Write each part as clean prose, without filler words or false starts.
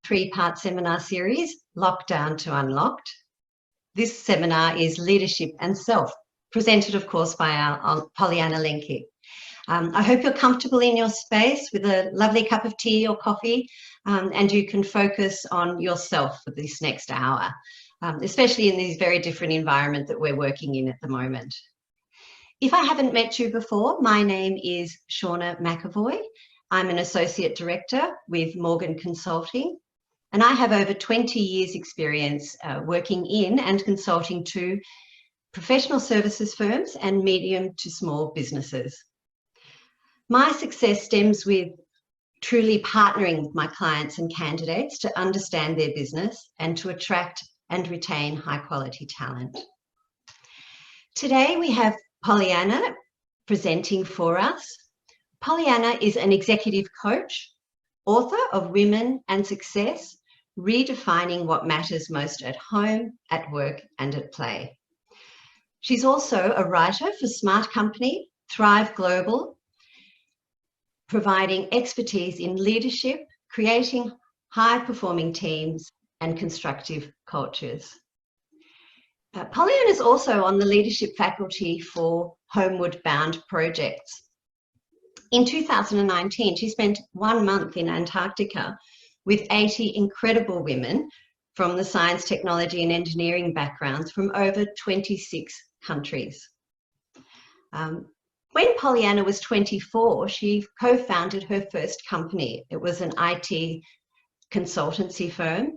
three-part seminar series, Lockdown to Unlocked. This seminar is Leadership and Self, presented, of course, by our Pollyanna Lenke. I hope you're comfortable in your space with a lovely cup of tea or coffee, and you can focus on yourself for this next hour, especially in these very different environments that we're working in at the moment. If I haven't met you before, my name is Shauna McAvoy. I'm an Associate Director with Morgan Consulting, and I have over 20 years experience working in and consulting to professional services firms and medium to small businesses. My success stems with truly partnering with my clients and candidates to understand their business and to attract and retain high quality talent. Today we have Pollyanna presenting for us. Pollyanna is an executive coach, author of Women and Success, Redefining What Matters Most at Home, at Work and at Play. She's also a writer for Smart Company, Thrive Global, providing expertise in leadership, creating high-performing teams and constructive cultures. Pollyanna is also on the leadership faculty for Homeward Bound projects. In 2019, she spent 1 month in Antarctica with 80 incredible women from the science, technology and engineering backgrounds from over 26 countries. When Pollyanna was 24, she co-founded her first company. It was an IT consultancy firm.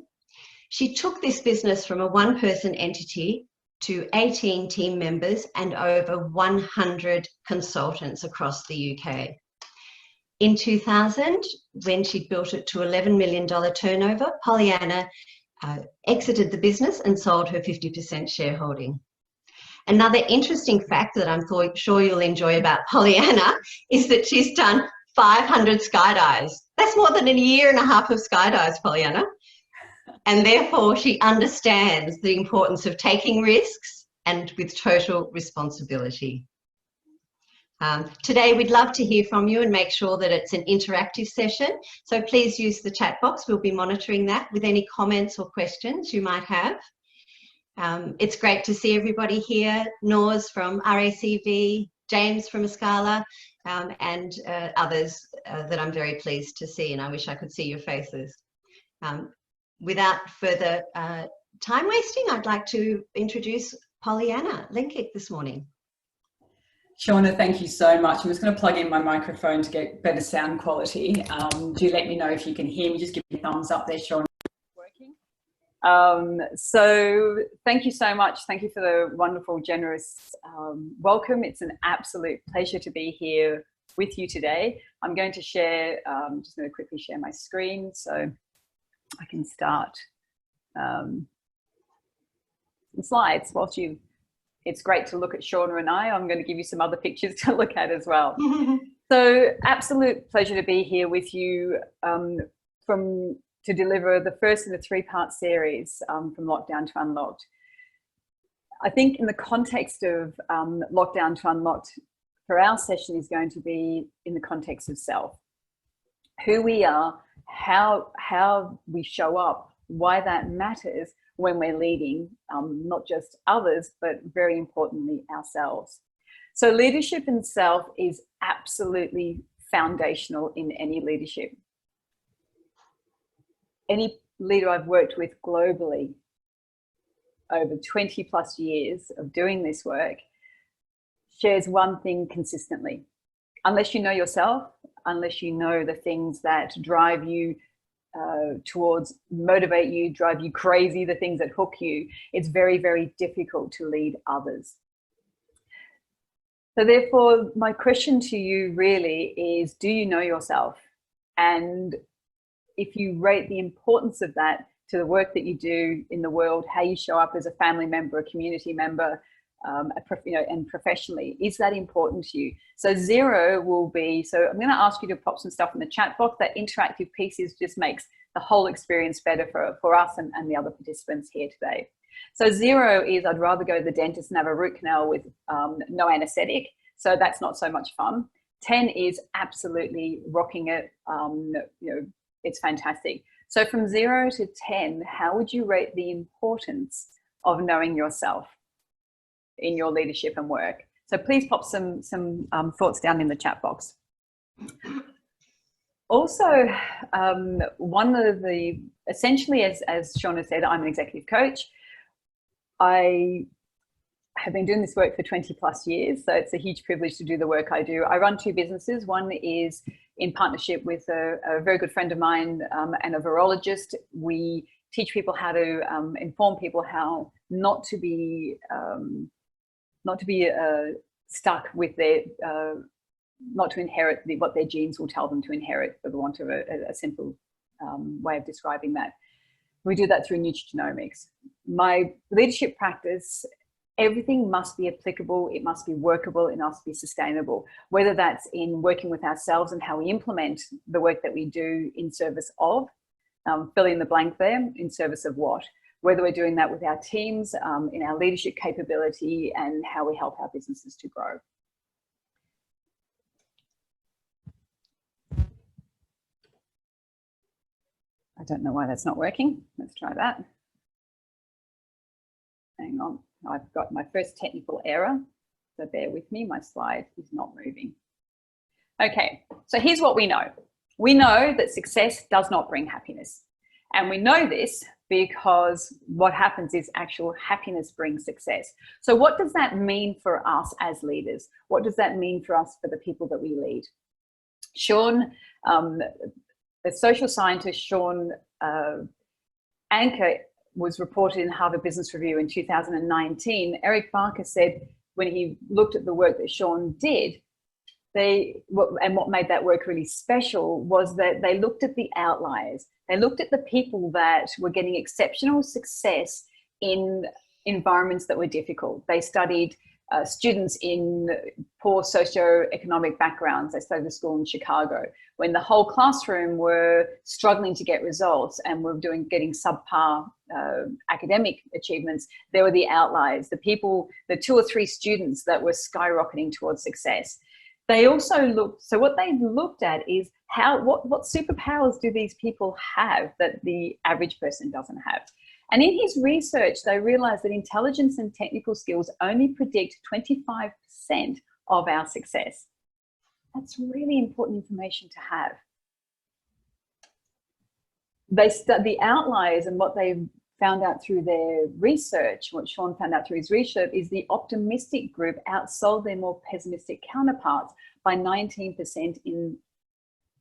She took this business from a one-person entity to 18 team members and over 100 consultants across the UK. In 2000, when she built it to $11 million turnover, Pollyanna exited the business and sold her 50% shareholding. Another interesting fact that I'm sure you'll enjoy about Pollyanna is that she's done 500 skydives. That's more than a year and a half of skydives, Pollyanna. And therefore, she understands the importance of taking risks and with total responsibility. Today, we'd love to hear from you and make sure that it's an interactive session. So please use the chat box. We'll be monitoring that with any comments or questions you might have. It's great to see everybody here, Noz from RACV, James from Escala, and others that I'm very pleased to see, and I wish I could see your faces. Without further time wasting, I'd like to introduce Pollyanna Lenke this morning. Shauna, thank you so much. I'm just going to plug in my microphone to get better sound quality. Do let me know if you can hear me. Just give me a thumbs up there, Shauna. So thank you so much. Thank you for the wonderful, generous welcome. It's an absolute pleasure to be here with you today. I'm going to share, just going to quickly share my screen so I can start some slides whilst you. It's great to look at Shauna and I'm going to give you some other pictures to look at as well. So absolute pleasure to be here with you to deliver the first in a three-part series from Lockdown to Unlocked. I think in the context of Lockdown to Unlocked, for our session is going to be in the context of self. Who we are, how we show up, why that matters when we're leading, not just others, but very importantly, ourselves. So leadership and self is absolutely foundational in any leadership. Any leader I've worked with globally over 20 plus years of doing this work shares one thing consistently. Unless you know yourself, unless you know the things that drive you towards, motivate you, drive you crazy, the things that hook you, it's very, very difficult to lead others. So therefore, my question to you really is, do you know yourself? And if you rate the importance of that to the work that you do in the world, how you show up as a family member, a community member, and professionally, is that important to you? So 0 will be, so I'm going to ask you to pop some stuff in the chat box. That interactive piece just makes the whole experience better for us and the other participants here today. So 0 is I'd rather go to the dentist and have a root canal with no anesthetic. So that's not so much fun. 10 is absolutely rocking it. It's fantastic. So from 0 to 10, how would you rate the importance of knowing yourself in your leadership and work? So please pop some thoughts down in the chat box. Also, one of the, essentially, as Shauna said, I'm an executive coach. I have been doing this work for 20 plus years, so it's a huge privilege to do the work I do. I run 2 businesses. One is in partnership with a very good friend of mine and a virologist. We teach people how to inform people how not to be stuck with their, not to inherit what their genes will tell them to inherit, for the want of a simple way of describing that. We do that through nutrigenomics. My leadership practice, everything must be applicable, it must be workable, it must be sustainable, whether that's in working with ourselves and how we implement the work that we do in service of, fill in the blank there, in service of what, whether we're doing that with our teams, in our leadership capability, and how we help our businesses to grow. I don't know why that's not working. Let's try that. Hang on, I've got my first technical error, so bear with me, my slide is not moving. Okay, so here's what we know. We know that success does not bring happiness. And we know this because what happens is actual happiness brings success. So what does that mean for us as leaders? What does that mean for us, for the people that we lead? Sean, the social scientist Sean Anker, was reported in Harvard Business Review in 2019. Eric Barker said when he looked at the work that Sean did, what made that work really special was that they looked at the outliers. They looked at the people that were getting exceptional success in environments that were difficult. They studied students in poor socioeconomic backgrounds. They studied a school in Chicago when the whole classroom were struggling to get results and were getting subpar academic achievements. There were the outliers, the people, the 2 or 3 students that were skyrocketing towards success. They also looked, so what they looked at is what superpowers do these people have that the average person doesn't have? And in his research, they realized that intelligence and technical skills only predict 25% of our success. That's really important information to have. The outliers, and what they found out through their research, what Sean found out through his research, is the optimistic group outsold their more pessimistic counterparts by 19% in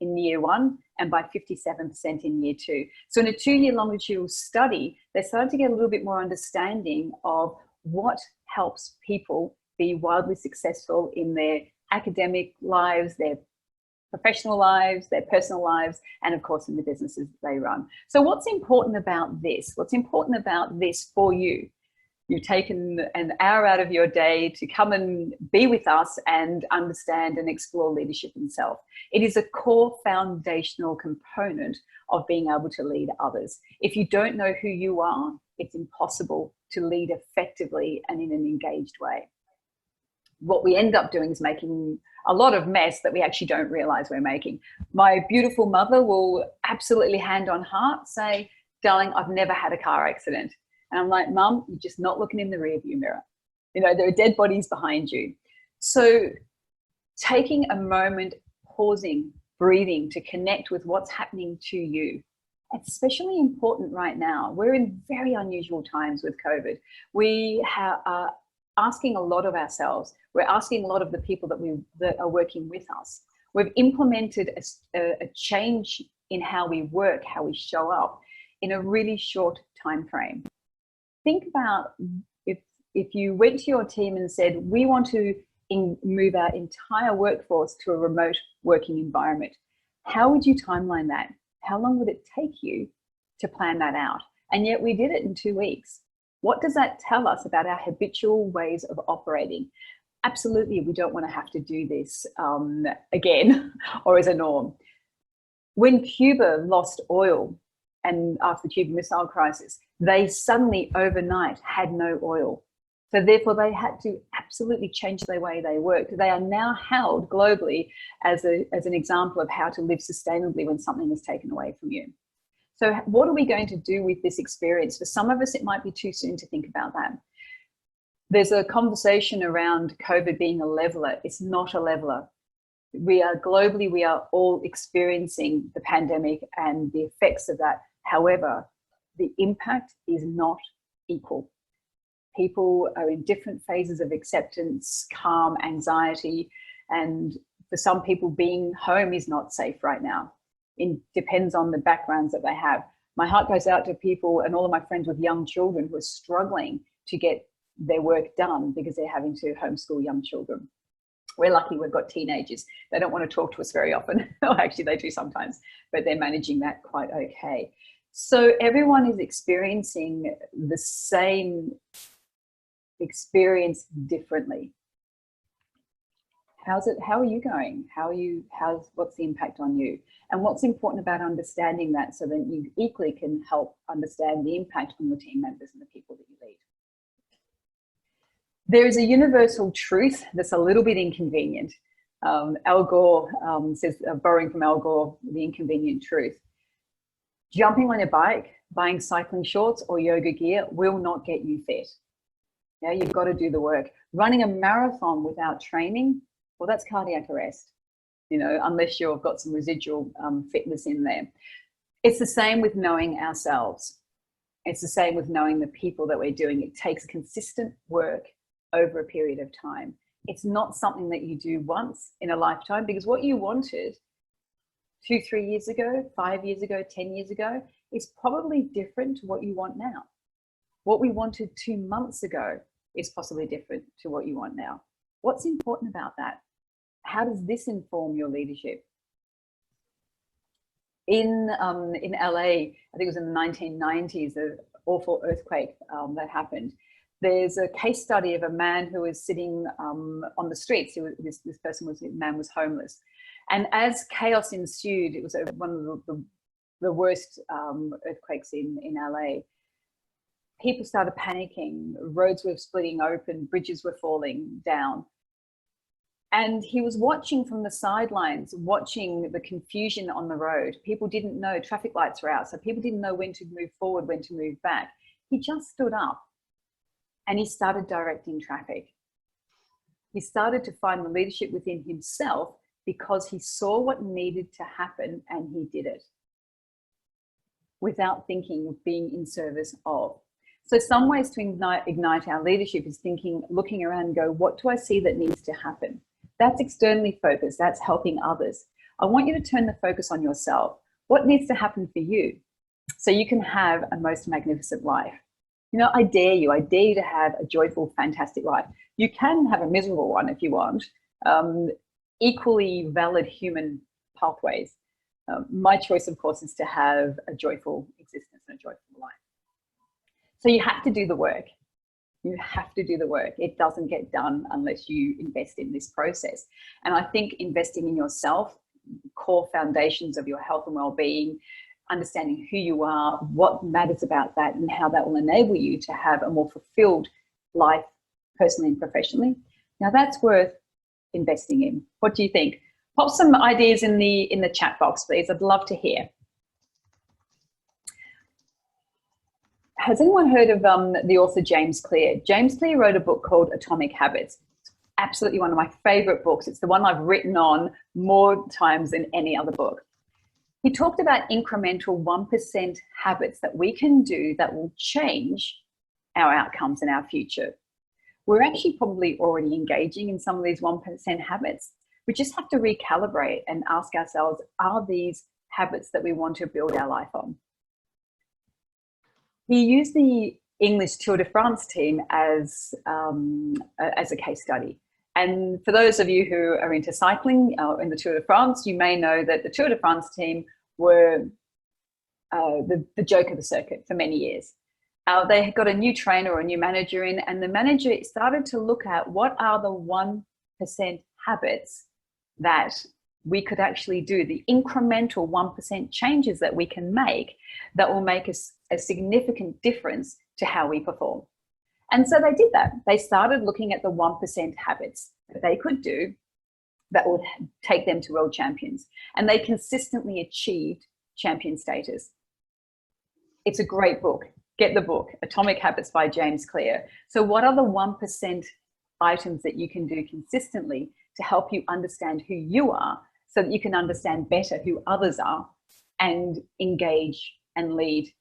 year 1 and by 57% in year 2. So in a 2-year longitudinal study, they started to get a little bit more understanding of what helps people be wildly successful in their academic lives, their professional lives, their personal lives, and of course in the businesses they run. So what's important about this? What's important about this for you? You've taken an hour out of your day to come and be with us and understand and explore leadership in self. It is a core foundational component of being able to lead others. If you don't know who you are, it's impossible to lead effectively and in an engaged way. What we end up doing is making a lot of mess that we actually don't realize we're making. My beautiful mother will absolutely, hand on heart, say, darling, I've never had a car accident. And I'm like, Mum, you're just not looking in the rearview mirror. You know, there are dead bodies behind you. So taking a moment, pausing, breathing to connect with what's happening to you. It's especially important right now. We're in very unusual times with COVID. We are asking a lot of ourselves. We're asking a lot of the people that are working with us. We've implemented a change in how we work, how we show up in a really short time frame. Think about if you went to your team and said, we want to move our entire workforce to a remote working environment. How would you timeline that? How long would it take you to plan that out? And yet we did it in 2 weeks. What does that tell us about our habitual ways of operating? Absolutely, we don't want to have to do this again or as a norm. When Cuba lost oil, and after the Cuban Missile Crisis, they suddenly overnight had no oil. So therefore they had to absolutely change the way they worked. They are now held globally as an example of how to live sustainably when something is taken away from you. So what are we going to do with this experience? For some of us, it might be too soon to think about that. There's a conversation around COVID being a leveler. It's not a leveler. We are globally, we are all experiencing the pandemic and the effects of that. However, the impact is not equal. People are in different phases of acceptance, calm, anxiety, and for some people, being home is not safe right now. It depends on the backgrounds that they have. My heart goes out to people and all of my friends with young children who are struggling to get their work done because they're having to homeschool young children. We're lucky we've got teenagers. They don't want to talk to us very often. Well, actually they do sometimes, but they're managing that quite okay. So everyone is experiencing the same experience differently. How are you going? What's the impact on you? And what's important about understanding that so that you equally can help understand the impact on your team members and the people that you lead. There is a universal truth that's a little bit inconvenient. Al Gore says, borrowing from Al Gore, the inconvenient truth. Jumping on your bike, buying cycling shorts or yoga gear will not get you fit. Yeah, you've got to do the work. Running a marathon without training, well, that's cardiac arrest, you know, unless you've got some residual fitness in there. It's the same with knowing ourselves. It's the same with knowing the people that we're doing. It takes consistent work over a period of time. It's not something that you do once in a lifetime, because what you wanted 2, 3 years ago, 5 years ago, 10 years ago is probably different to what you want now. What we wanted 2 months ago is possibly different to what you want now. What's important about that? How does this inform your leadership? In LA, I think it was in the 1990s, an awful earthquake that happened. There's a case study of a man who was sitting on the streets. This man was homeless. And as chaos ensued, it was one of the worst earthquakes in LA. People started panicking, roads were splitting open, bridges were falling down. And he was watching from the sidelines, watching the confusion on the road. People didn't know, traffic lights were out, so people didn't know when to move forward, when to move back. He just stood up and he started directing traffic. He started to find the leadership within himself because he saw what needed to happen and he did it without thinking of being in service of. So some ways to ignite our leadership is thinking, looking around and go, what do I see that needs to happen? That's externally focused, that's helping others. I want you to turn the focus on yourself. What needs to happen for you so you can have a most magnificent life? You know, I dare you to have a joyful, fantastic life. You can have a miserable one if you want. Equally valid human pathways. My choice, of course, is to have a joyful existence and a joyful life. So you have to do the work. You have to do the work. It doesn't get done unless you invest in this process. And I think investing in yourself, core foundations of your health and well-being, understanding who you are, what matters about that, and how that will enable you to have a more fulfilled life, personally and professionally. Now that's worth investing in. What do you think? Pop some ideas in the chat box, please. I'd love to hear. Has anyone heard of the author James Clear? James Clear wrote a book called Atomic Habits. It's absolutely one of my favorite books. It's the one I've written on more times than any other book. He talked about incremental 1% habits that we can do that will change our outcomes and our future. We're actually probably already engaging in some of these 1% habits. We just have to recalibrate and ask ourselves, are these habits that we want to build our life on? He used the English Tour de France team as a case study. And for those of you who are into cycling in the Tour de France, you may know that the Tour de France team were the joke of the circuit for many years. They had got a new trainer or a new manager in, and the manager started to look at what are the 1% habits that we could actually do, the incremental 1% changes that we can make that will make us a significant difference to how we perform. And so they did that. They started looking at the 1% habits that they could do that would take them to world champions. And they consistently achieved champion status. It's a great book. Get the book, Atomic Habits by James Clear. So what are the 1% items that you can do consistently to help you understand who you are so that you can understand better who others are and engage and lead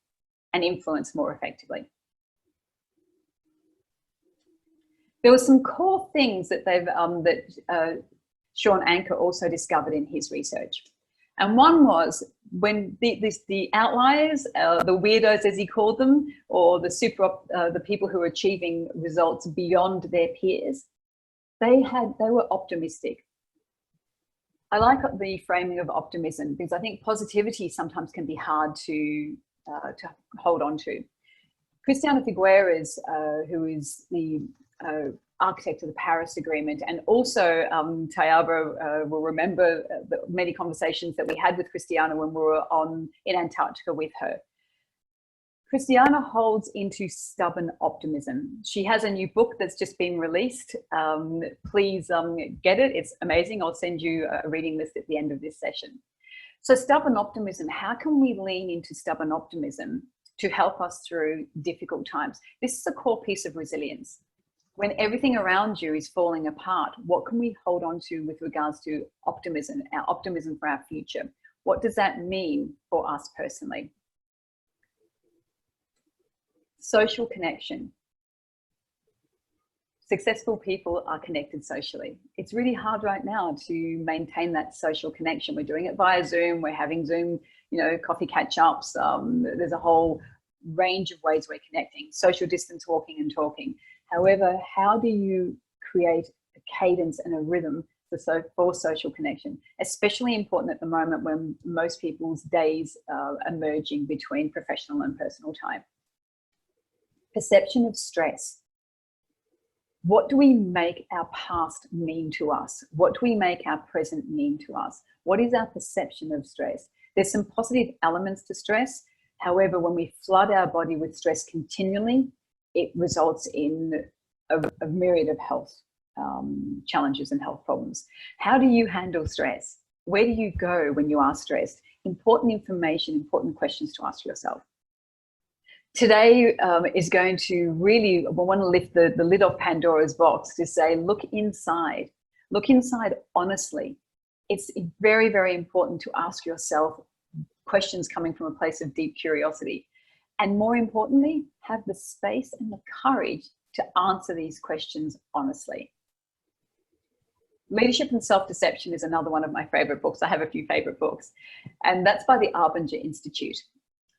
and influence more effectively? There were some core things that Shawn Achor also discovered in his research. And one was when the outliers, the weirdos as he called them, or the people who were achieving results beyond their peers, they were optimistic. I like the framing of optimism because I think positivity sometimes can be hard to hold on to. Christiana Figueres, who is the architect of the Paris Agreement, and also Tayaba will remember the many conversations that we had with Christiana when we were in Antarctica with her. Christiana holds into stubborn optimism. She has a new book that's just been released. Please get it. It's amazing. I'll send you a reading list at the end of this session. So stubborn optimism, how can we lean into stubborn optimism to help us through difficult times? This is a core piece of resilience. When everything around you is falling apart, what can we hold on to with regards to optimism, our optimism for our future? What does that mean for us personally? Social connection. Successful people are connected socially. It's really hard right now to maintain that social connection. We're doing it via Zoom. We're having Zoom, coffee catch-ups. There's a whole range of ways we're connecting. Social distance walking and talking. However, how do you create a cadence and a rhythm for social connection? Especially important at the moment when most people's days are merging between professional and personal time. Perception of stress. What do we make our past mean to us? What do we make our present mean to us? What is our perception of stress? There's some positive elements to stress. However, when we flood our body with stress continually, it results in a myriad of health challenges and health problems. How do you handle stress? Where do you go when you are stressed? Important information, important questions to ask yourself. Today is going to really, we want to lift the lid off Pandora's box to say, look inside honestly. It's very, very important to ask yourself questions coming from a place of deep curiosity. And more importantly, have the space and the courage to answer these questions honestly. Leadership and Self-Deception is another one of my favorite books. I have a few favorite books, and that's by the Arbinger Institute.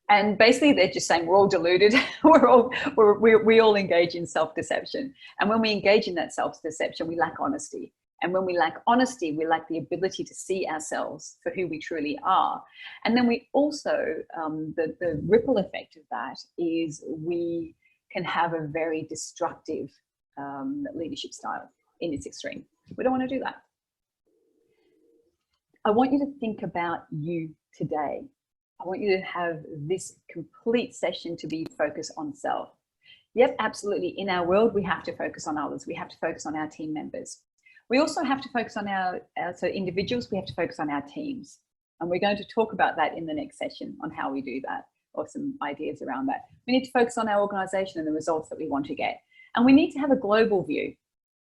And basically they're just saying we're all deluded. we all engage in self-deception. And when we engage in that self-deception, we lack honesty. And when we lack honesty, we lack the ability to see ourselves for who we truly are. And then we also, the ripple effect of that is we can have a very destructive leadership style in its extreme. We don't want to do that. I want you to think about you today. I want you to have this complete session to be focused on self. Yep, absolutely. In our world, we have to focus on others. We have to focus on our team members. We also have to focus on so individuals, we have to focus on our teams. And we're going to talk about that in the next session on how we do that, or some ideas around that. We need to focus on our organization and the results that we want to get. And we need to have a global view,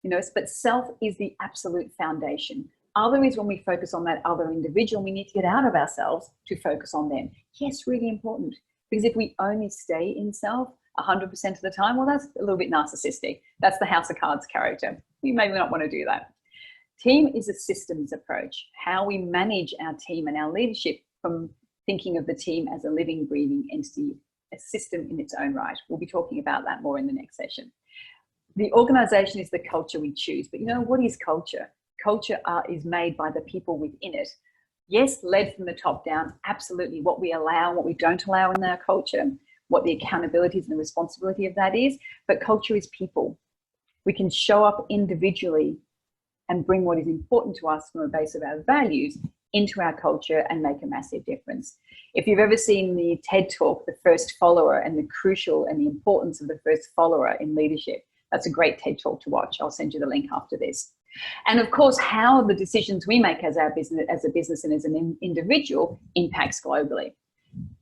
but self is the absolute foundation. Other is when we focus on that other individual, we need to get out of ourselves to focus on them. Yes, really important. Because if we only stay in self 100% of the time, well, that's a little bit narcissistic. That's the House of Cards character. We may not want to do that. Team is a systems approach. How we manage our team and our leadership from thinking of the team as a living, breathing entity, a system in its own right. We'll be talking about that more in the next session. The organization is the culture we choose. But what is culture? Culture is made by the people within it. Yes, led from the top down, absolutely. What we allow and what we don't allow in our culture, what the accountabilities and the responsibility of that is, but culture is people. We can show up individually and bring what is important to us from a base of our values into our culture and make a massive difference. If you've ever seen the TED Talk, The First Follower, and the crucial and the importance of the first follower in leadership, that's a great TED Talk to watch. I'll send you the link after this. And of course, how the decisions we make as a business and as an individual impacts globally.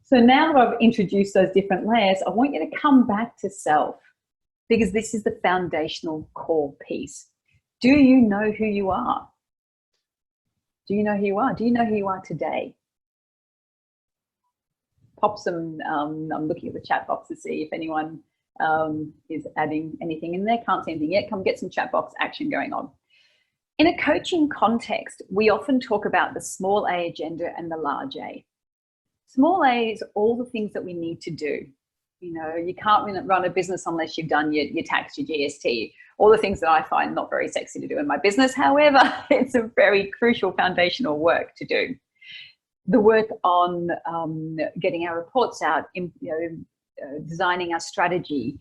So now that I've introduced those different layers, I want you to come back to self, because this is the foundational core piece. Do you know who you are? Do you know who you are? Do you know who you are today? Pop some, I'm looking at the chat box to see if anyone is adding anything in there. Can't see anything yet. Come get some chat box action going on. In a coaching context, we often talk about the small A agenda and the large A. Small A is all the things that we need to do. You know, you can't run a business unless you've done your tax, your GST, all the things that I find not very sexy to do in my business. However, it's a very crucial foundational work to do. The work on getting our reports out, designing our strategy,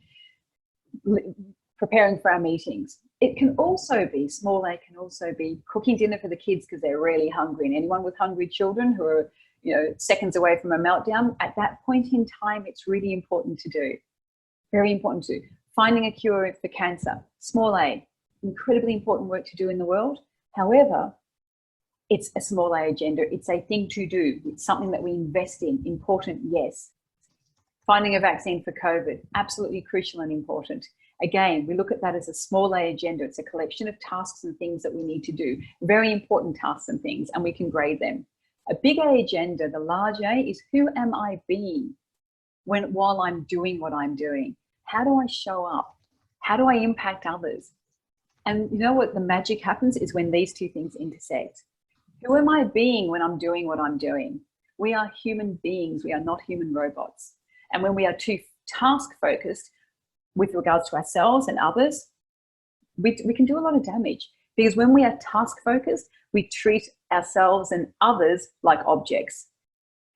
preparing for our meetings. It can also be, small A can also be cooking dinner for the kids because they're really hungry. And anyone with hungry children who are, seconds away from a meltdown, at that point in time, it's really important to do. Very important to do. Finding a cure for cancer, small A, incredibly important work to do in the world. However, it's a small A agenda. It's a thing to do. It's something that we invest in. Important, yes. Finding a vaccine for COVID, absolutely crucial and important. Again, we look at that as a small A agenda. It's a collection of tasks and things that we need to do. Very important tasks and things, and we can grade them. A big A agenda, the large A, is who am I being while I'm doing what I'm doing? How do I show up? How do I impact others? And you know what the magic happens is when these two things intersect. Who am I being when I'm doing what I'm doing? We are human beings. We are not human robots. And when we are too task focused with regards to ourselves and others, we can do a lot of damage, because when we are task focused, we treat ourselves and others like objects.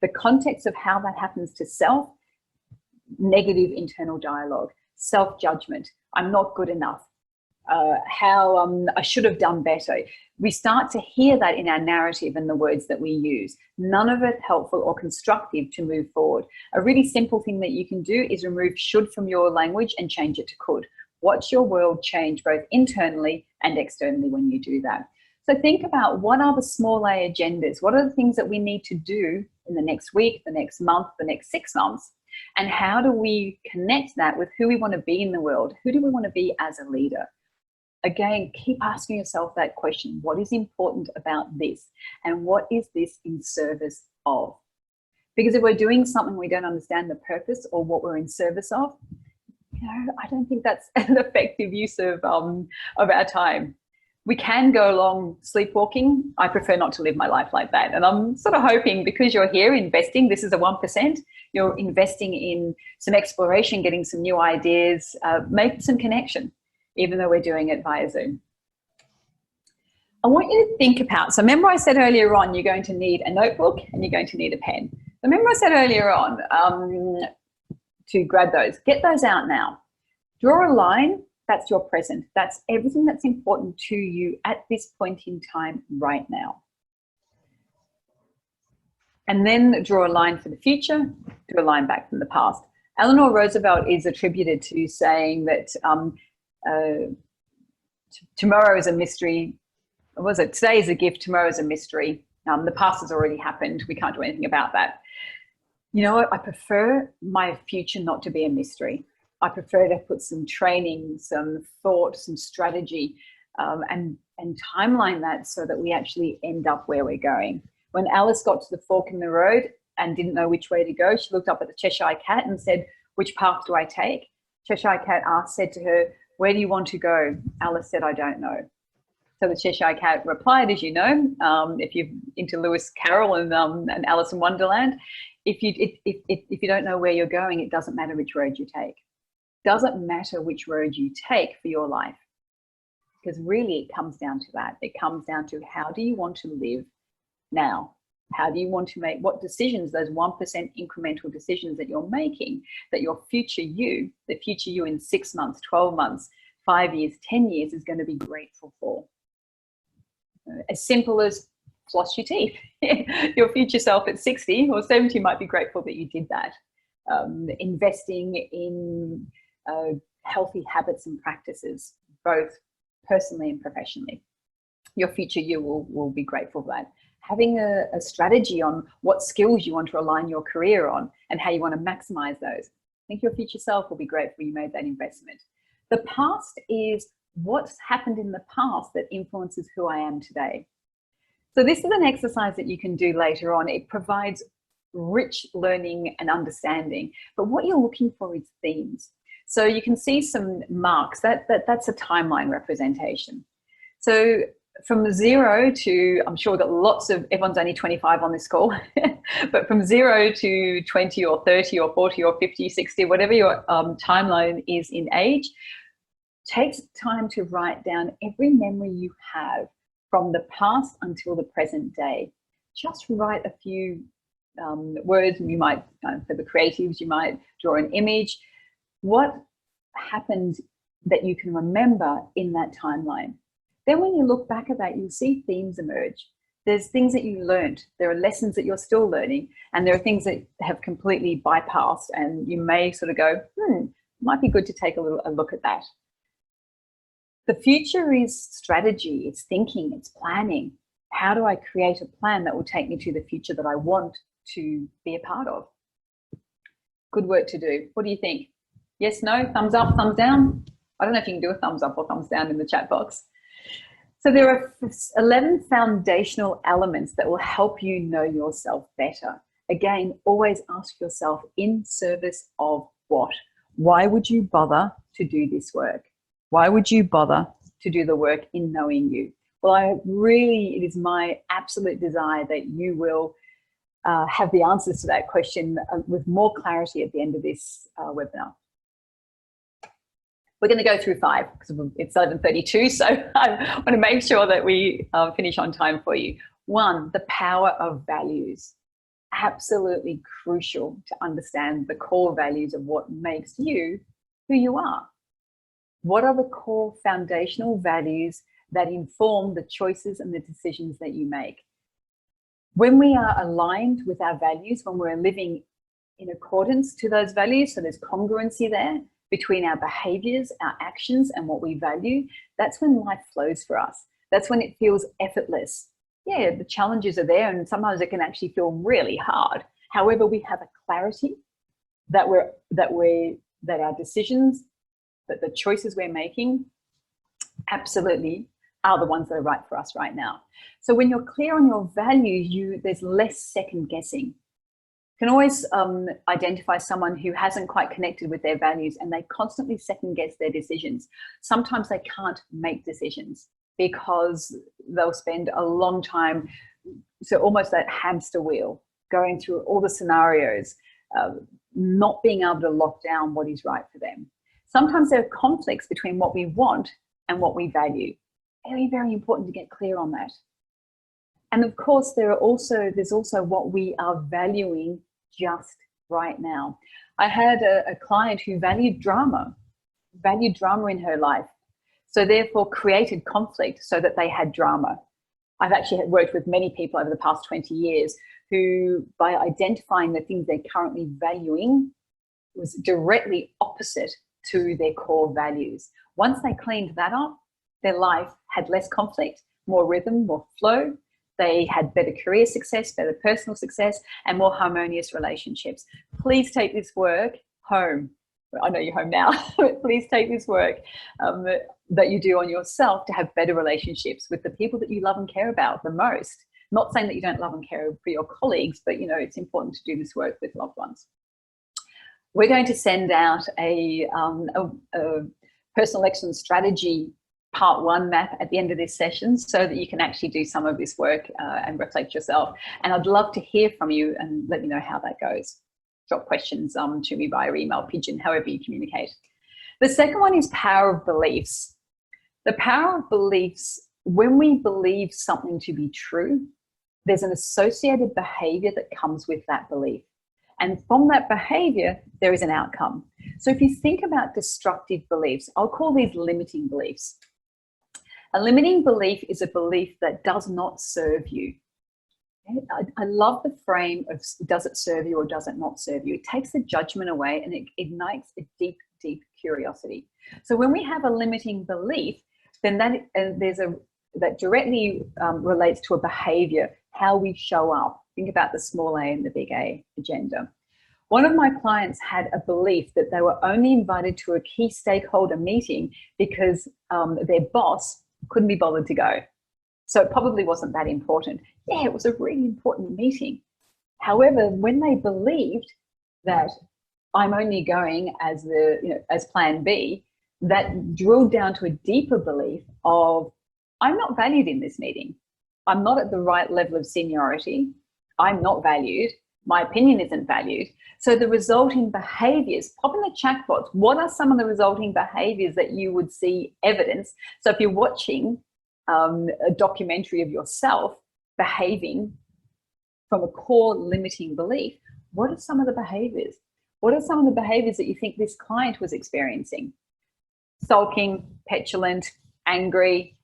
The context of how that happens to self, negative internal dialogue, self-judgment, I'm not good enough, I should have done better. We start to hear that in our narrative and the words that we use. None of it helpful or constructive to move forward. A really simple thing that you can do is remove should from your language and change it to could. Watch your world change both internally and externally when you do that. So think about, what are the small A agendas? What are the things that we need to do in the next week, the next month, the next 6 months? And how do we connect that with who we want to be in the world? Who do we want to be as a leader? Again, keep asking yourself that question. What is important about this? And what is this in service of? Because if we're doing something we don't understand the purpose or what we're in service of, I don't think that's an effective use of our time. We can go along sleepwalking. I prefer not to live my life like that. And I'm sort of hoping, because you're here investing, this is a 1%, you're investing in some exploration, getting some new ideas, make some connection, even though we're doing it via Zoom. I want you to think about, so remember I said earlier on, you're going to need a notebook and you're going to need a pen. Remember I said earlier on to grab those, get those out now. Draw a line, that's your present. That's everything that's important to you at this point in time right now. And then draw a line for the future, draw a line back from the past. Eleanor Roosevelt is attributed to saying that tomorrow is a mystery. What was it? Today is a gift, tomorrow is a mystery. The past has already happened. We can't do anything about that. You know what? I prefer my future not to be a mystery. I prefer to put some training, some thought, some strategy, and timeline that so that we actually end up where we're going. When Alice got to the fork in the road and didn't know which way to go, she looked up at the Cheshire Cat and said, "Which path do I take?" Cheshire Cat said to her, "Where do you want to go?" Alice said, "I don't know." So the Cheshire Cat replied, as you know, if you're into Lewis Carroll and Alice in Wonderland, if you don't know where you're going, it doesn't matter which road you take. Doesn't matter which road you take for your life, because really it comes down to that. It comes down to, how do you want to live now? How do you want to make, what decisions, those 1% incremental decisions that you're making, that your future you, the future you in 6 months, 12 months, 5 years, 10 years is going to be grateful for. As simple as floss your teeth. Your future self at 60 or 70 might be grateful that you did that. Investing in healthy habits and practices, both personally and professionally. Your future you will be grateful for that. having a strategy on what skills you want to align your career on and how you want to maximize those. I think your future self will be grateful you made that investment. The past is what's happened in the past that influences who I am today. So this is an exercise that you can do later on. It provides rich learning and understanding, but what you're looking for is themes. So you can see some marks. That's a timeline representation. So from 0 to, I'm sure we've got lots of, everyone's only 25 on this call, but from 0 to 20 or 30 or 40 or 50, 60, whatever your timeline is in age, takes time to write down every memory you have from the past until the present day. Just write a few words. You might, for the creatives, you might draw an image. What happened that you can remember in that timeline? Then when you look back at that, you'll see themes emerge. There's things that you learned. There are lessons that you're still learning, and there are things that have completely bypassed, and you may sort of go, might be good to take a look at that. The future is strategy, it's thinking, it's planning. How do I create a plan that will take me to the future that I want to be a part of? Good work to do. What do you think? Yes, no, thumbs up, thumbs down? I don't know if you can do a thumbs up or thumbs down in the chat box. So there are 11 foundational elements that will help you know yourself better. Again, always ask yourself, in service of what? Why would you bother to do this work? Why would you bother to do the work in knowing you? Well, it is my absolute desire that you will have the answers to that question with more clarity at the end of this webinar. We're going to go through 5 because it's 11:32, so I want to make sure that we finish on time for you. 1, the power of values. Absolutely crucial to understand the core values of what makes you who you are. What are the core foundational values that inform the choices and the decisions that you make? When we are aligned with our values, when we're living in accordance to those values, so there's congruency there between our behaviors, our actions, and what we value, that's when life flows for us. That's when it feels effortless. Yeah, the challenges are there, and sometimes it can actually feel really hard. However, we have a clarity that our decisions, that the choices we're making absolutely are the ones that are right for us right now. So when you're clear on your values, there's less second guessing. You can always identify someone who hasn't quite connected with their values and they constantly second guess their decisions. Sometimes they can't make decisions because they'll spend a long time, so almost that hamster wheel, going through all the scenarios, not being able to lock down what is right for them. Sometimes there are conflicts between what we want and what we value. Very, very important to get clear on that. And of course, there's also what we are valuing just right now. I had a client who valued drama in her life. So therefore created conflict so that they had drama. I've actually worked with many people over the past 20 years who, by identifying the things they're currently valuing, was directly opposite to their core values. Once they cleaned that up, their life had less conflict, more rhythm, more flow. They had better career success, better personal success, and more harmonious relationships. Please take this work home. I know you're home now, but please take this work that you do on yourself to have better relationships with the people that you love and care about the most. Not saying that you don't love and care for your colleagues, but it's important to do this work with loved ones. We're going to send out a personal excellence strategy part 1 map at the end of this session so that you can actually do some of this work and reflect yourself. And I'd love to hear from you and let me know how that goes. Drop questions to me via email, pigeon, however you communicate. The second one is power of beliefs. The power of beliefs, when we believe something to be true, there's an associated behavior that comes with that belief. And from that behavior, there is an outcome. So if you think about destructive beliefs, I'll call these limiting beliefs. A limiting belief is a belief that does not serve you. I love the frame of does it serve you or does it not serve you? It takes the judgment away and it ignites a deep, deep curiosity. So when we have a limiting belief, then that directly relates to a behavior how we show up. Think about the small a and the big A agenda. One of my clients had a belief that they were only invited to a key stakeholder meeting because their boss couldn't be bothered to go. So it probably wasn't that important. Yeah, it was a really important meeting. However, when they believed that I'm only going as as plan B, that drilled down to a deeper belief of I'm not valued in this meeting. I'm not at the right level of seniority. I'm not valued. My opinion isn't valued. So the resulting behaviors, pop in the chat box, what are some of the resulting behaviors that you would see evidence? So if you're watching a documentary of yourself behaving from a core limiting belief, what are some of the behaviors? What are some of the behaviors that you think this client was experiencing? Sulking, petulant, angry,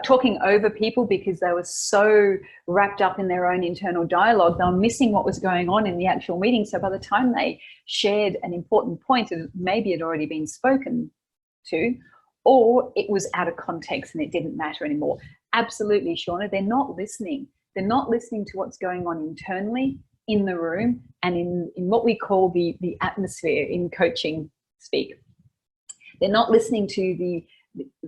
talking over people because they were so wrapped up in their own internal dialogue, they were missing what was going on in the actual meeting. So by the time they shared an important point, maybe it had already been spoken to, or it was out of context and it didn't matter anymore. Absolutely, Shauna, they're not listening. They're not listening to what's going on internally in the room and in what we call the atmosphere in coaching speak. They're not listening to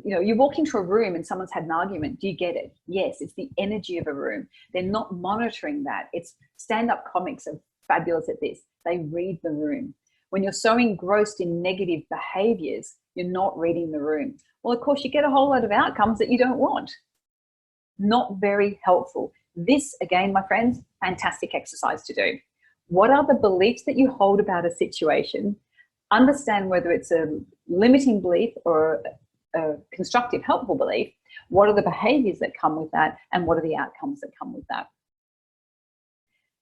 you walk into a room and someone's had an argument. Do you get it? Yes, it's the energy of a room. They're not monitoring that. It's stand-up comics are fabulous at this. They read the room. When you're so engrossed in negative behaviors, you're not reading the room. Well, of course, you get a whole lot of outcomes that you don't want. Not very helpful. This, again, my friends, fantastic exercise to do. What are the beliefs that you hold about a situation? Understand whether it's a limiting belief or a constructive, helpful belief. What are the behaviors that come with that? And what are the outcomes that come with that?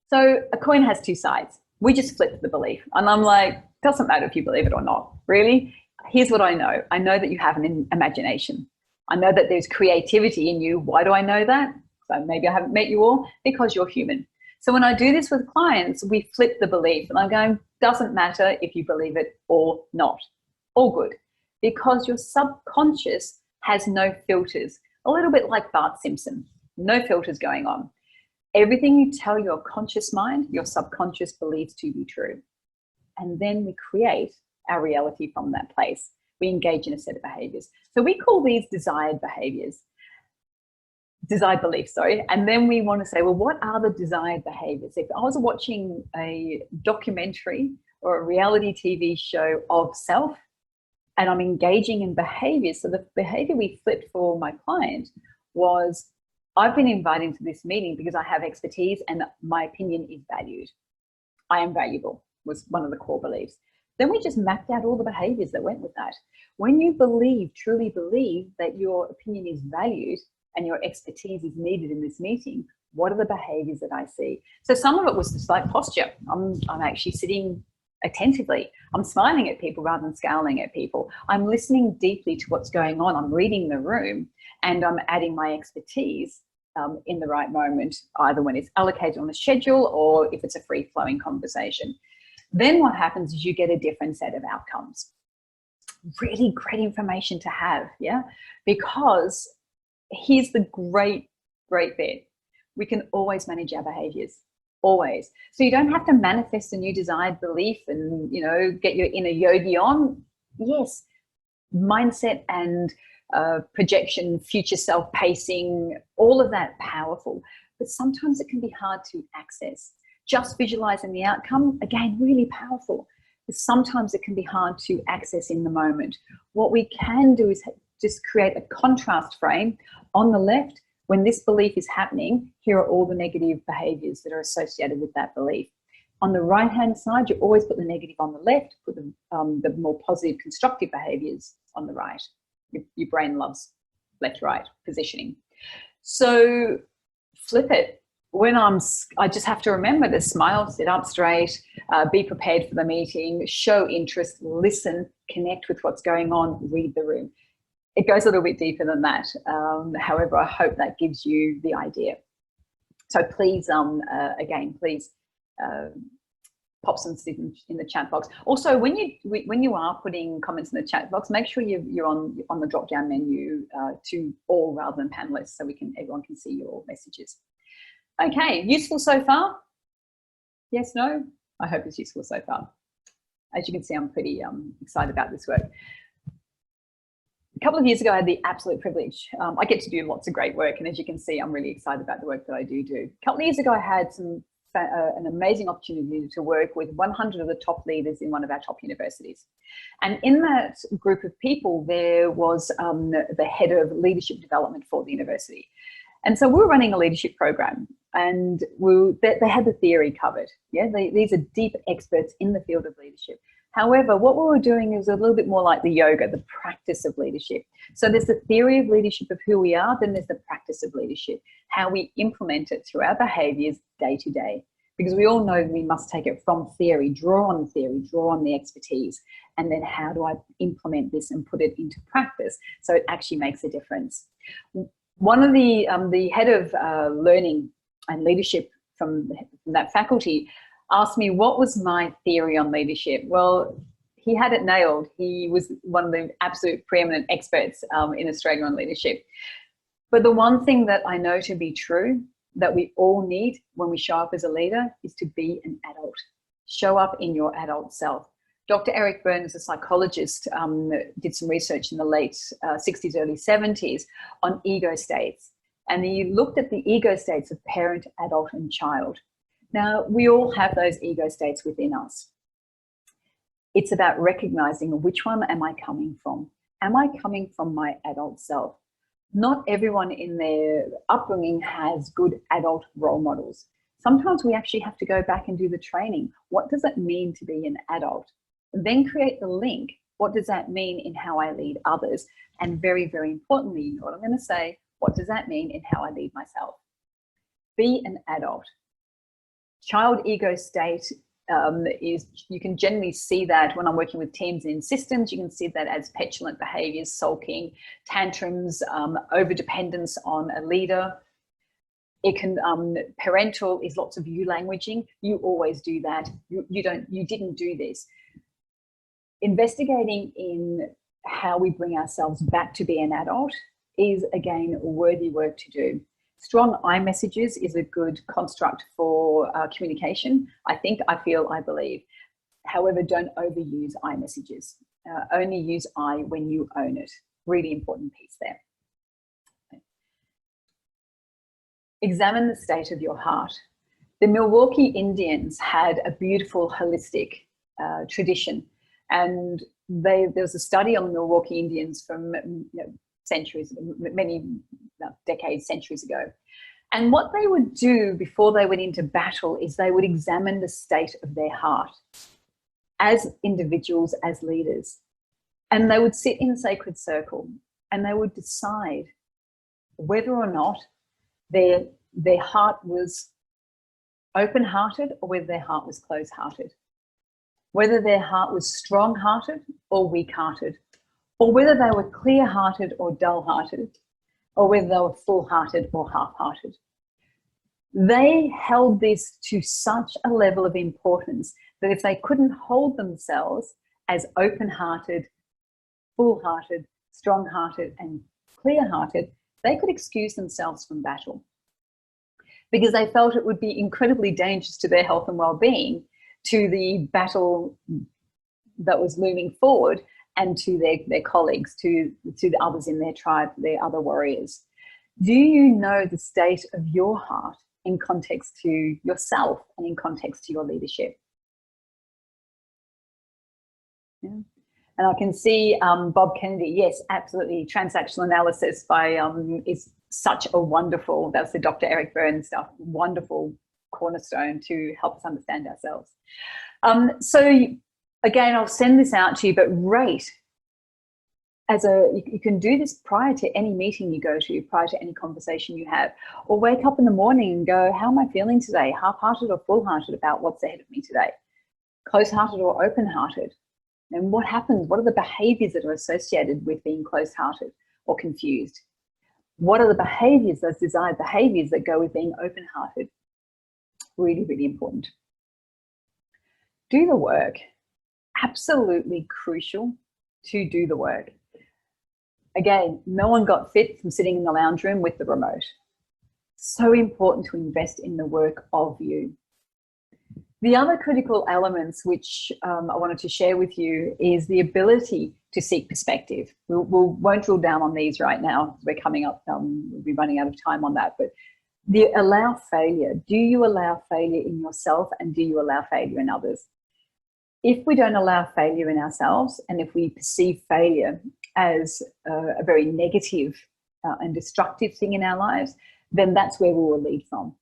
So a coin has two sides. We just flip the belief. And I'm like, doesn't matter if you believe it or not, really. Here's what I know. I know that you have an imagination. I know that there's creativity in you. Why do I know that? So maybe I haven't met you all, because you're human. So when I do this with clients, we flip the belief and I'm going, doesn't matter if you believe it or not. All good. Because your subconscious has no filters. A little bit like Bart Simpson, no filters going on. Everything you tell your conscious mind, your subconscious believes to be true. And then we create our reality from that place. We engage in a set of behaviors. So we call these desired behaviors. Desired beliefs, sorry. And then we want to say, well, what are the desired behaviors? If I was watching a documentary or a reality TV show of self, and I'm engaging in behaviors. So the behavior we flipped for my client was, I've been invited to this meeting because I have expertise and my opinion is valued. I am valuable was one of the core beliefs. Then we just mapped out all the behaviors that went with that. When you believe, truly believe that your opinion is valued and your expertise is needed in this meeting, what are the behaviors that I see? So some of it was just like posture. I'm actually sitting attentively. I'm smiling at people rather than scowling at people. I'm listening deeply to what's going on. I'm reading the room and I'm adding my expertise in the right moment, either when it's allocated on a schedule or if it's a free-flowing conversation. Then what happens is you get a different set of outcomes. Really great information to have, yeah? Because here's the great bit. We can always manage our behaviors. Always. So you don't have to manifest a new desired belief and, get your inner yogi on. Yes, mindset and projection, future self pacing, all of that powerful. But sometimes it can be hard to access. Just visualizing the outcome, again, really powerful. But sometimes it can be hard to access in the moment. What we can do is just create a contrast frame on the left. When this belief is happening, here are all the negative behaviors that are associated with that belief. On the right-hand side, you always put the negative on the left, put the more positive, constructive behaviors on the right. Your brain loves left-right positioning. So flip it. I just have to remember to smile, sit up straight, be prepared for the meeting, show interest, listen, connect with what's going on, read the room. It goes a little bit deeper than that. However, I hope that gives you the idea. So please, again, please pop some in the chat box. Also, when you are putting comments in the chat box, make sure you're on the drop-down menu to all rather than panelists, so everyone can see your messages. Okay, useful so far? Yes, no? I hope it's useful so far. As you can see, I'm pretty excited about this work. A couple of years ago, I had the absolute privilege. I get to do lots of great work, and as you can see, I'm really excited about the work that I do. A couple of years ago, I had an amazing opportunity to work with 100 of the top leaders in one of our top universities. And in that group of people, there was the head of leadership development for the university. And so we were running a leadership program, and they had the theory covered. Yeah, these are deep experts in the field of leadership. However, what we were doing is a little bit more like the yoga, the practice of leadership. So there's the theory of leadership of who we are, then there's the practice of leadership, how we implement it through our behaviours day to day. Because we all know we must take it from theory, draw on the theory, draw on the expertise, and then how do I implement this and put it into practice so it actually makes a difference. One of the head of learning and leadership from that faculty asked me what was my theory on leadership. Well, he had it nailed. He was one of the absolute preeminent experts in Australia on leadership. But the one thing that I know to be true that we all need when we show up as a leader is to be an adult. Show up in your adult self. Dr. Eric Berne, a psychologist, did some research in the late 60s, early 70s on ego states. And he looked at the ego states of parent, adult, and child. Now, we all have those ego states within us. It's about recognizing which one am I coming from? Am I coming from my adult self? Not everyone in their upbringing has good adult role models. Sometimes we actually have to go back and do the training. What does it mean to be an adult? Then create the link. What does that mean in how I lead others? And very, very importantly, you know what I'm going to say, what does that mean in how I lead myself? Be an adult. Child ego state is, you can generally see that when I'm working with teams in systems, you can see that as petulant behaviors, sulking, tantrums, over-dependence on a leader. It can, parental is lots of you languaging. You always do that. You didn't do this. Investigating in how we bring ourselves back to be an adult is, again, worthy work to do. Strong I messages is a good construct for communication. I think, I feel, I believe. However, don't overuse I messages. Only use I when you own it. Really important piece there. Examine the state of your heart. The Milwaukee Indians had a beautiful holistic tradition, and there was a study on the Milwaukee Indians from centuries, many decades, centuries ago. And what they would do before they went into battle is they would examine the state of their heart as individuals, as leaders. And they would sit in a sacred circle and they would decide whether or not their heart was open-hearted or whether their heart was closed-hearted, whether their heart was strong-hearted or weak-hearted, or whether they were clear-hearted or dull-hearted, or whether they were full-hearted or half-hearted. They held this to such a level of importance that if they couldn't hold themselves as open-hearted, full-hearted, strong-hearted, and clear-hearted, they could excuse themselves from battle, because they felt it would be incredibly dangerous to their health and well-being, to the battle that was looming forward, and to their colleagues, to the others in their tribe, their other warriors. Do you know the state of your heart in context to yourself and in context to your leadership? Yeah. And I can see Bob Kennedy, yes, absolutely. Transactional analysis by is such a wonderful, that's the Dr. Eric Berne stuff, wonderful cornerstone to help us understand ourselves. So again, I'll send this out to you, but rate you can do this prior to any meeting you go to, prior to any conversation you have, or wake up in the morning and go, how am I feeling today? Half-hearted or full-hearted about what's ahead of me today? Close-hearted or open-hearted? And what happens? What are the behaviors that are associated with being close-hearted or confused? What are the behaviors, those desired behaviors that go with being open-hearted? Really, really important. Do the work. Absolutely crucial to do the work. Again, no one got fit from sitting in the lounge room with the remote. So important to invest in the work of you. The other critical elements which I wanted to share with you is the ability to seek perspective. We won't drill down on these right now. We're coming up, we'll be running out of time on that. But allow failure. Do you allow failure in yourself, and do you allow failure in others? If we don't allow failure in ourselves, and if we perceive failure as a very negative and destructive thing in our lives, then that's where we will lead from.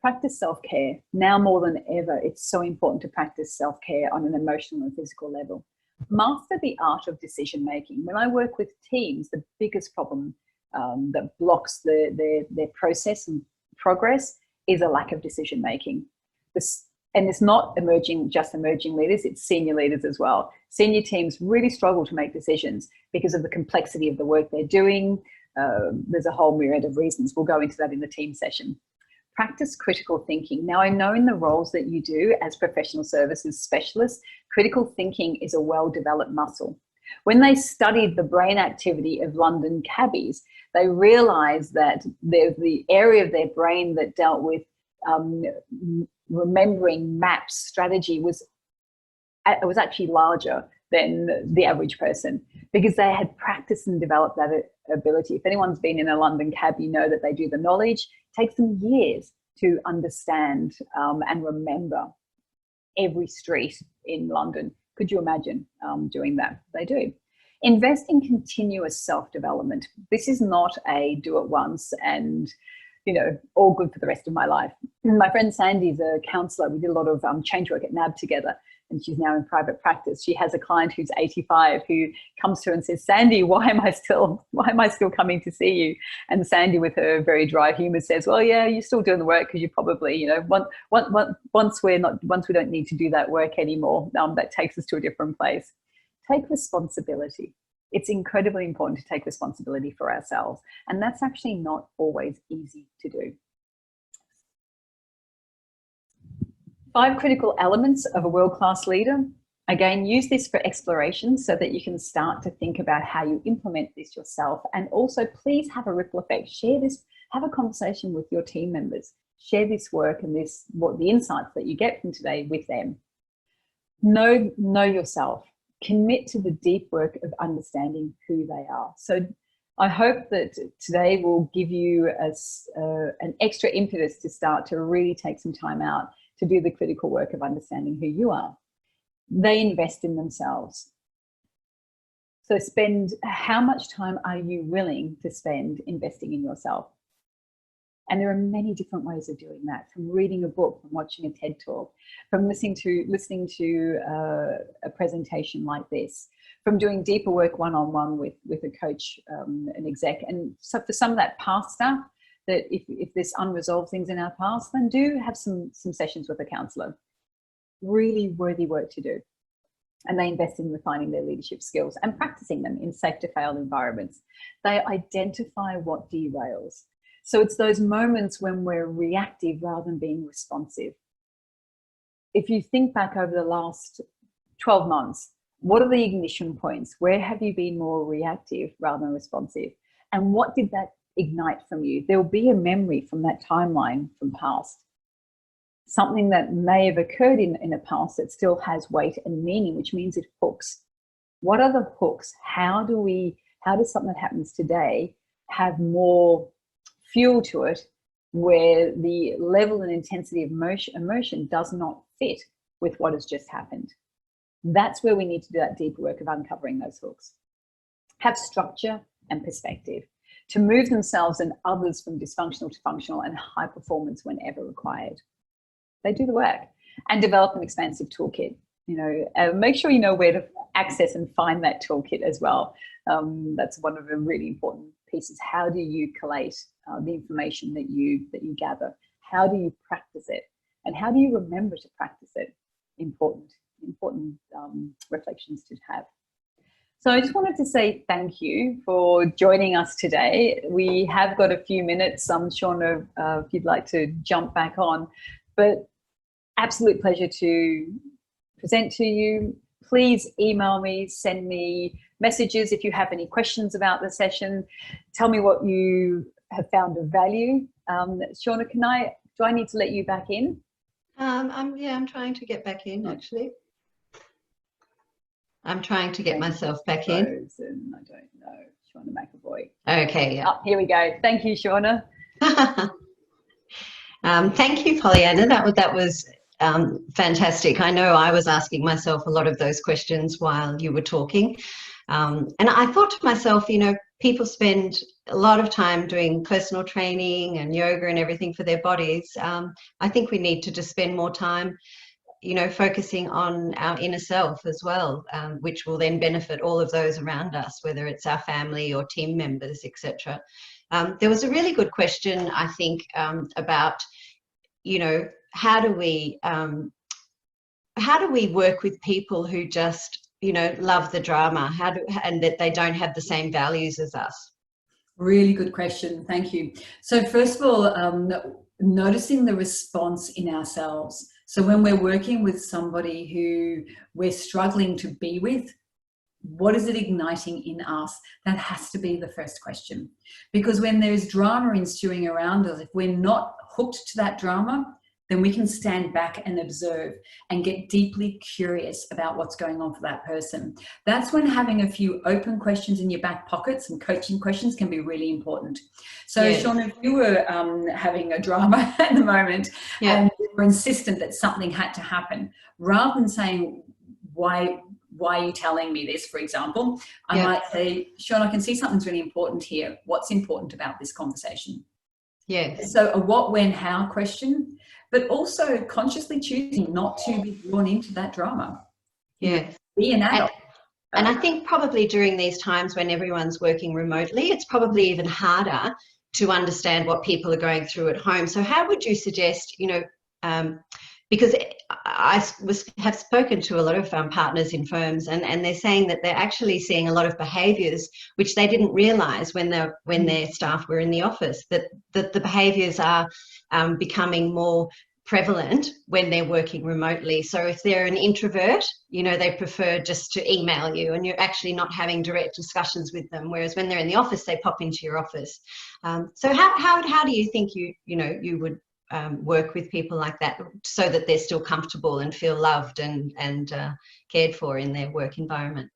Practice self-care. Now more than ever, it's so important to practice self-care on an emotional and physical level. Master the art of decision-making. When I work with teams, the biggest problem that blocks their process and progress is a lack of decision-making. And it's not just emerging leaders, it's senior leaders as well. Senior teams really struggle to make decisions because of the complexity of the work they're doing. There's a whole myriad of reasons. We'll go into that in the team session. Practice critical thinking. Now, I know in the roles that you do as professional services specialists, critical thinking is a well-developed muscle. When they studied the brain activity of London cabbies, they realized that the area of their brain that dealt with remembering maps, strategy was actually larger than the average person, because they had practiced and developed that ability. If anyone's been in a London cab, you know that they do the knowledge. It takes them years to understand and remember every street in London. Could you imagine doing that? They do. Invest in continuous self-development. This is not a do it once and, you know, all good for the rest of my life. My friend Sandy's a counsellor. We did a lot of change work at NAB together, and she's now in private practice. She has a client who's 85 who comes to her and says, Sandy, why am I still coming to see you? And Sandy, with her very dry humour, says, well, yeah, you're still doing the work because you probably, you know, once we don't need to do that work anymore, that takes us to a different place. Take responsibility. It's incredibly important to take responsibility for ourselves. And that's actually not always easy to do. 5 critical elements of a world-class leader. Again, use this for exploration so that you can start to think about how you implement this yourself. And also, please have a ripple effect. Share this, have a conversation with your team members. Share this work and what the insights that you get from today with them. Know yourself. Commit to the deep work of understanding who they are. So I hope that today will give you an extra impetus to start to really take some time out to do the critical work of understanding who you are. They invest in themselves. So how much time are you willing to spend investing in yourself? And there are many different ways of doing that, from reading a book, from watching a TED Talk, from listening to a presentation like this, from doing deeper work one-on-one with a coach, an exec. And so for some of that past stuff, that if there's unresolved things in our past, then do have some sessions with a counsellor. Really worthy work to do. And they invest in refining their leadership skills and practicing them in safe to fail environments. They identify what derails. So it's those moments when we're reactive rather than being responsive. If you think back over the last 12 months, what are the ignition points? Where have you been more reactive rather than responsive? And what did that ignite from you? There'll be a memory from that timeline from past. Something that may have occurred in a past that still has weight and meaning, which means it hooks. What are the hooks? How does something that happens today have more fuel to it, where the level and intensity of emotion does not fit with what has just happened? That's where we need to do that deeper work of uncovering those hooks. Have structure and perspective to move themselves and others from dysfunctional to functional and high performance whenever required. They do the work. And develop an expansive toolkit. Make sure you know where to access and find that toolkit as well. That's one of the really important pieces. How do you collate the information that you gather? How do you practice it? And how do you remember to practice it? Important reflections to have. So I just wanted to say thank you for joining us today. We have got a few minutes. I'm sure if you'd like to jump back on, but absolute pleasure to present to you. Please email me, send me messages if you have any questions about the session. Tell me what you have found of value. Shauna, do I need to let you back in? I'm trying to get back in, actually. I'm trying to get myself back in. I don't know. Shauna McAvoy. Okay, yeah. Oh, here we go. Thank you, Shauna. Thank you, Pollyanna. That was fantastic. I know I was asking myself a lot of those questions while you were talking. And I thought to myself, people spend a lot of time doing personal training and yoga and everything for their bodies. I think we need to just spend more time, focusing on our inner self as well, which will then benefit all of those around us, whether it's our family or team members, etc. There was a really good question, I think, about, how do we work with people who just, love the drama, and that they don't have the same values as us? Really good question. Thank you. So first of all, noticing the response in ourselves. So when we're working with somebody who we're struggling to be with, what is it igniting in us? That has to be the first question. Because when there's drama ensuing around us, if we're not hooked to that drama, then we can stand back and observe and get deeply curious about what's going on for that person. That's when having a few open questions in your back pocket, some coaching questions, can be really important. So, yes. Shauna, if you were having a drama at the moment, and you were insistent that something had to happen, rather than saying, why are you telling me this, for example, I might say, Shauna, I can see something's really important here. What's important about this conversation? Yes. So a what, when, how question, but also consciously choosing not to be drawn into that drama. Yes. Be an adult. And I think probably during these times when everyone's working remotely, it's probably even harder to understand what people are going through at home. So how would you suggest, because I have spoken to a lot of partners in firms, and they're saying that they're actually seeing a lot of behaviours which they didn't realise when their staff were in the office, that the behaviours are becoming more prevalent when they're working remotely. So if they're an introvert, they prefer just to email you, and you're actually not having direct discussions with them. Whereas when they're in the office, they pop into your office. So how do you think you would work with people like that so that they're still comfortable and feel loved and cared for in their work environment?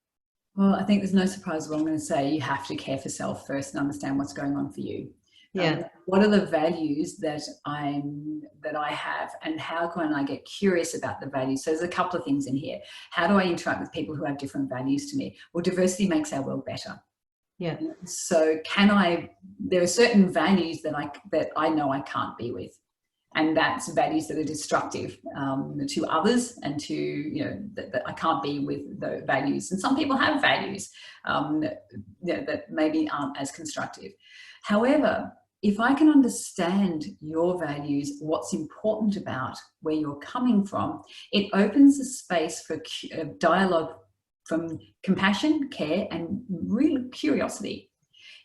Well, I think there's no surprise what I'm going to say. You have to care for self first and understand what's going on for you. What are the values that I have, and how can I get curious about the values? So there's a couple of things in here. How do I interact with people who have different values to me? Well, diversity makes our world better. Yeah. So there are certain values that I know I can't be with. And that's values that are destructive to others, and to, that I can't be with the values. And some people have values that maybe aren't as constructive. However, if I can understand your values, what's important about where you're coming from, it opens a space for dialogue from compassion, care, and real curiosity.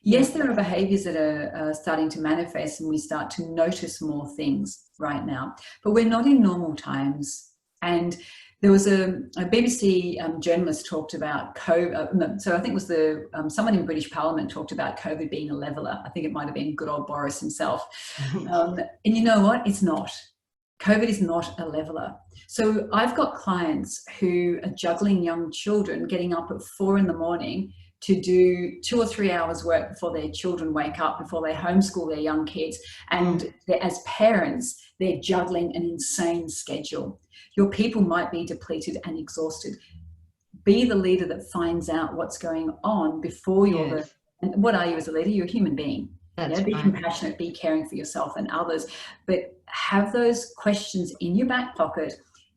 Yes, there are behaviours that are starting to manifest, and we start to notice more things right now, but we're not in normal times. And there was a BBC journalist talked about COVID. So I think it was someone in British Parliament talked about COVID being a leveller. I think it might have been good old Boris himself. And you know what? It's not. COVID is not a leveller. So I've got clients who are juggling young children, getting up at 4 a.m. to do 2 or 3 hours work before their children wake up, before they homeschool their young kids. And as parents, they're juggling an insane schedule. Your people might be depleted and exhausted. Be the leader that finds out what's going on before you're and what are you as a leader? You're a human being. Be compassionate, be caring for yourself and others, but have those questions in your back pocket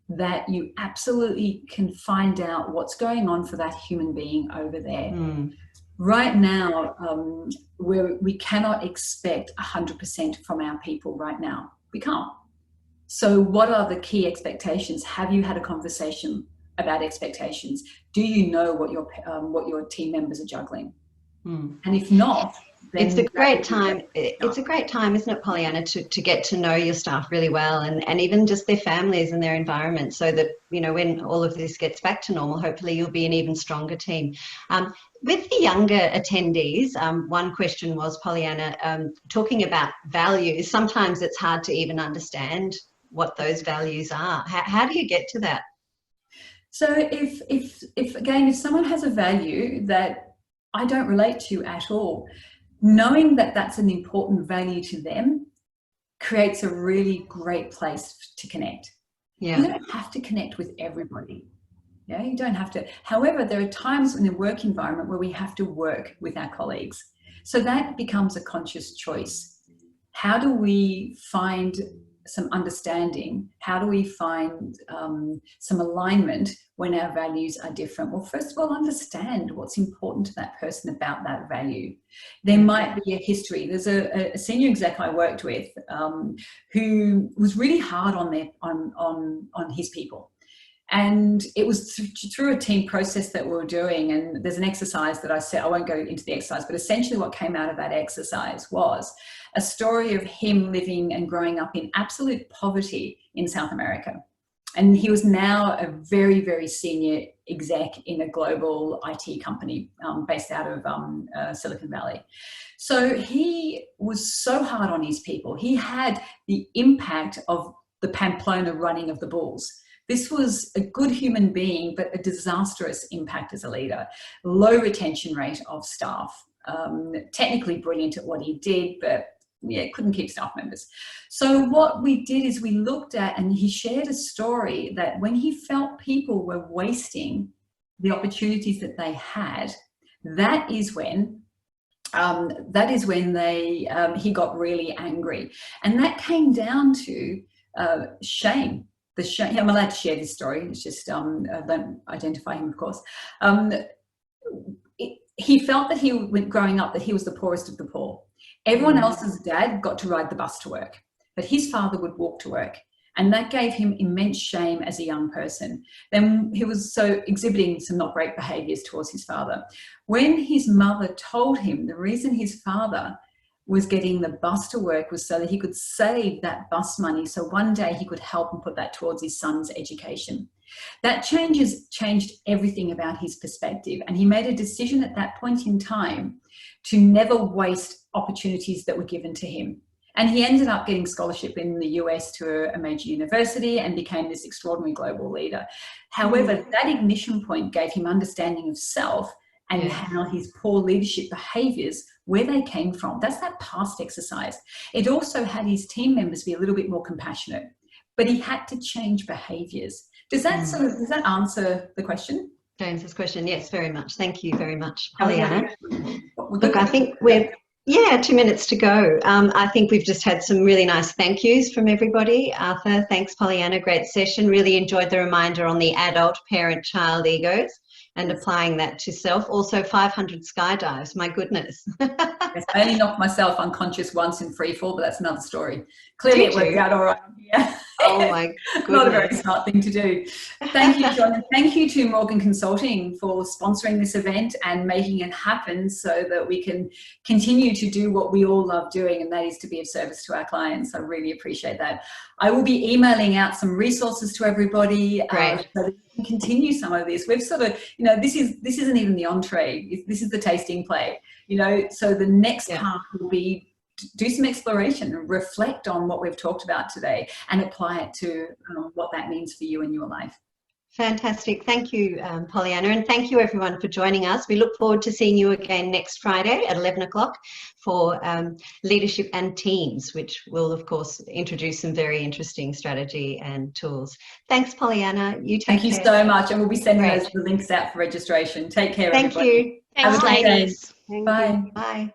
that you absolutely can find out what's going on for that human being over there. Right now, we cannot expect 100% from our people right now. We can't. So what are the key expectations? Have you had a conversation about expectations? Do you know what your team members are juggling? And if not, It's a great time. It's a great time, isn't it, Pollyanna, to get to know your staff really well, and even just their families and their environment, so that, you know, when all of this gets back to normal, hopefully you'll be an even stronger team. With the younger attendees, one question was, Pollyanna, talking about values, sometimes it's hard to even understand what those values are. How do you get to that? So if again, if someone has a value that I don't relate to at all, knowing that that's an important value to them creates a really great place to connect. Yeah. You don't have to connect with everybody. Yeah, you don't have to. However, there are times in the work environment where we have to work with our colleagues. So that becomes a conscious choice. How do we find some understanding? How do we find some alignment when our values are different? Well, first of all, understand what's important to that person about that value. There might be a history. There's a senior exec I worked with who was really hard on his people. And it was through a team process that we were doing. And there's an exercise that I said, I won't go into the exercise, but essentially what came out of that exercise was a story of him living and growing up in absolute poverty in South America. And he was now a very, very senior exec in a global IT company based out of Silicon Valley. So he was so hard on his people. He had the impact of the Pamplona running of the bulls. This was a good human being, but a disastrous impact as a leader. Low retention rate of staff. Technically brilliant at what he did, but yeah, couldn't keep staff members. So what we did is we looked at, and he shared a story that when he felt people were wasting the opportunities that they had, that is when he got really angry. And that came down to shame. The shame. I'm allowed to share this story. It's just I don't identify him, of course. He felt that growing up, that he was the poorest of the poor. Everyone else's dad got to ride the bus to work, but his father would walk to work. And that gave him immense shame as a young person. Then he was exhibiting some not great behaviours towards his father. When his mother told him the reason his father was getting the bus to work was so that he could save that bus money, so one day he could help and put that towards his son's education. That changed everything about his perspective, and he made a decision at that point in time to never waste opportunities that were given to him. And he ended up getting scholarship in the US to a major university and became this extraordinary global leader. However, that ignition point gave him understanding of self and how his poor leadership behaviours, where they came from. That's that past exercise. It also had his team members be a little bit more compassionate, but he had to change behaviours. Does that does that answer the question? James's question, yes, very much. Thank you very much, Pollyanna. Look, I think we're 2 minutes to go. I think we've just had some really nice thank yous from everybody. Arthur, thanks, Pollyanna, great session. Really enjoyed the reminder on the adult, parent, child egos and applying that to self. Also 500 skydives, my goodness. Yes, I only knocked myself unconscious once in free fall, but that's another story. Clearly it worked out all right. Yeah. Oh my goodness. Not a very smart thing to do. Thank you, John. And thank you to Morgan Consulting for sponsoring this event and making it happen so that we can continue to do what we all love doing, and that is to be of service to our clients. I really appreciate that. I will be emailing out some resources to everybody so that we can continue some of this. We've sort of, you know, this isn't even the entree. This is the tasting plate, you know, so the next part will be do some exploration and reflect on what we've talked about today and apply it to what that means for you in your life. Fantastic. Thank you, Pollyanna, and thank you everyone for joining us. We look forward to seeing you again next Friday at 11 o'clock for Leadership and Teams, which will, of course, introduce some very interesting strategy and tools. Thanks, Pollyanna. You take care. Thank you so much, and we'll be sending those links out for registration. Take care, Thank everybody. you. Thanks, ladies. Bye. Bye.